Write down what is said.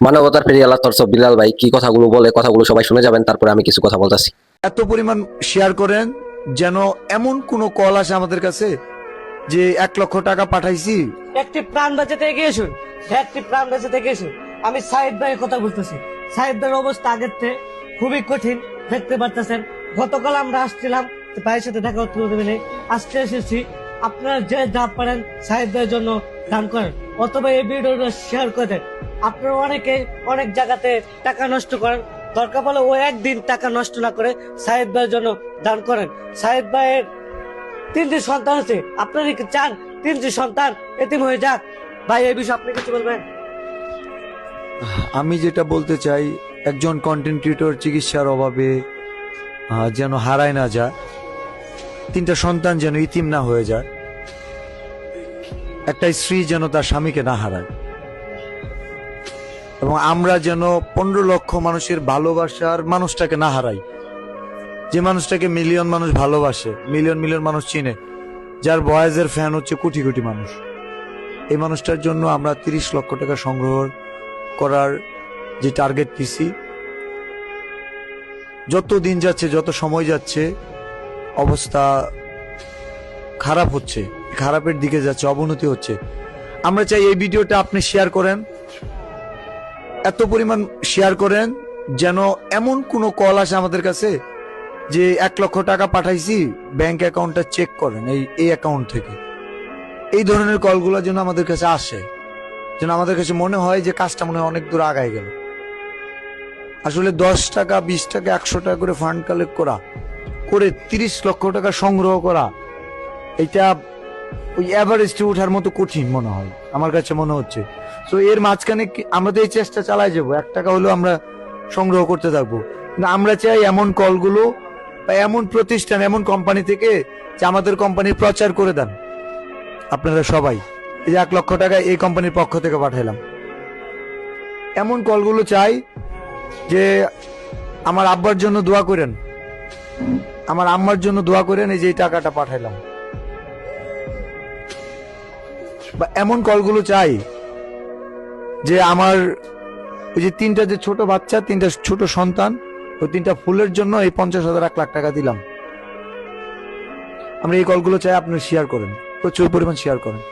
মানবতার ফেরি আল্লাহ তরফ বিলাল ভাই কি কথাগুলো বলে, কথাগুলো সবাই শুনে যাবেন, তারপরে আমি কিছু কথা বলতেছি। এত পরিমাণ শেয়ার করেন যেন এমন কোন কল আসে আমাদের কাছে যে 1,00,000 টাকা পাঠাইছি। একটি প্রাণ বাঁচাতে এগিয়ে এসুন, একটি প্রাণ বাঁচাতে এগিয়ে এসুন। আমি সাইদ ভাইয়ের কথা বলতেছি। সাইদ ভাইয়ের অবস্থা আগের থেকে খুবই কঠিন, দেখতে পারতেছেন। গতকাল আমরা আসছিলাম ভাইয়ের সাথে দেখা করতে দেবেন, আজকে এসেছি। আপনারা যে যা পারেন সাইদ ভাইয়ের জন্য দান করেন, অথবা এই ভিডিওটা শেয়ার করে দেন। আপনারা অনেকে অনেক জায়গাতে টাকা নষ্ট করেন, দরকার পড়লে ও একদিন টাকা নষ্ট না করে সাইদ ভাইয়ের জন্য দান করেন। সাইদ ভাইয়ের 3টি সন্তান আছে, আপনারা কি চান 3টি সন্তান এতিম হয়ে যাক? ভাই এই বিষয়ে আপনি কিছু বলবেন? আমি যেটা বলতে চাই, একজন কন্টেন্ট ক্রিয়েটর চিকিৎসার অভাবে যেন হারায় না যায়, 3টা সন্তান যেন ইতিম না হয়ে যায়, একটা স্ত্রী যেন তার স্বামীকে না হারায়, এবং আমরা যেন 15 লক্ষ মানুষের ভালোবাসার মানুষটাকে না হারাই, যে মানুষটাকে মিলিয়ন মানুষ ভালোবাসে, মিলিয়ন মিলিয়ন মানুষ চিনে, যার ভয়েসের ফ্যান হচ্ছে কোটি কোটি মানুষ। এই মানুষটার জন্য আমরা 30 লক্ষ টাকা সংগ্রহ করার যে টার্গেট দিছি, যত দিন যাচ্ছে, যত সময় যাচ্ছে, অবস্থা খারাপ হচ্ছে, খারাপের দিকে যাচ্ছে, অবনতি হচ্ছে। আমরা চাই এই ভিডিওটা আপনি শেয়ার করেন, এত পরিমাণ শেয়ার করেন যেন এমন কোনো কল আসে আমাদের কাছে যে 1,00,000 টাকা পাঠাইছি, ব্যাংক অ্যাকাউন্টটা চেক করেন এই অ্যাকাউন্ট থেকে। এই ধরনের কলগুলো যেন আমাদের কাছে আসে, যেন আমাদের কাছে মনে হয় যে কাজটা মনে হয় অনেক দূর আগায় গেল। আসলে 10 টাকা, 20 টাকা, 100 টাকা করে ফান্ড কালেক্ট করে 30 লক্ষ টাকা সংগ্রহ করা, এটা ওই এভারেস্টে ওঠার মতো কঠিন মনে হয়, আমার কাছে মনে হচ্ছে। তো এর মাঝখানে আমরা তো এই চেষ্টা চালাই যাবো, 1 টাকা হলেও আমরা সংগ্রহ করতে থাকবো। আমরা চাই এমন কলগুলো বা এমন প্রতিষ্ঠান, এমন কোম্পানি থেকে যে আমাদের কোম্পানির প্রচার করে দেন আপনারা সবাই। এই যে 1,00,000 টাকা এই কোম্পানির পক্ষ থেকে পাঠাইলাম, এমন কলগুলো চাই যে আমার আব্বার জন্য দোয়া করেন, আমার আম্মার জন্য দোয়া করেন, এই যে এই টাকাটা পাঠাইলাম। বা এমন কলগুলো চাই যে আমার ওই যে 3টা যে ছোট বাচ্চা, 3টা ছোট সন্তান, ওই 3টা ফুলের জন্য এই 50,000 1,00,000 টাকা দিলাম। আমরা এই কলগুলো চাই, আপনি শেয়ার করেন, প্রচুর পরিমাণ শেয়ার করেন।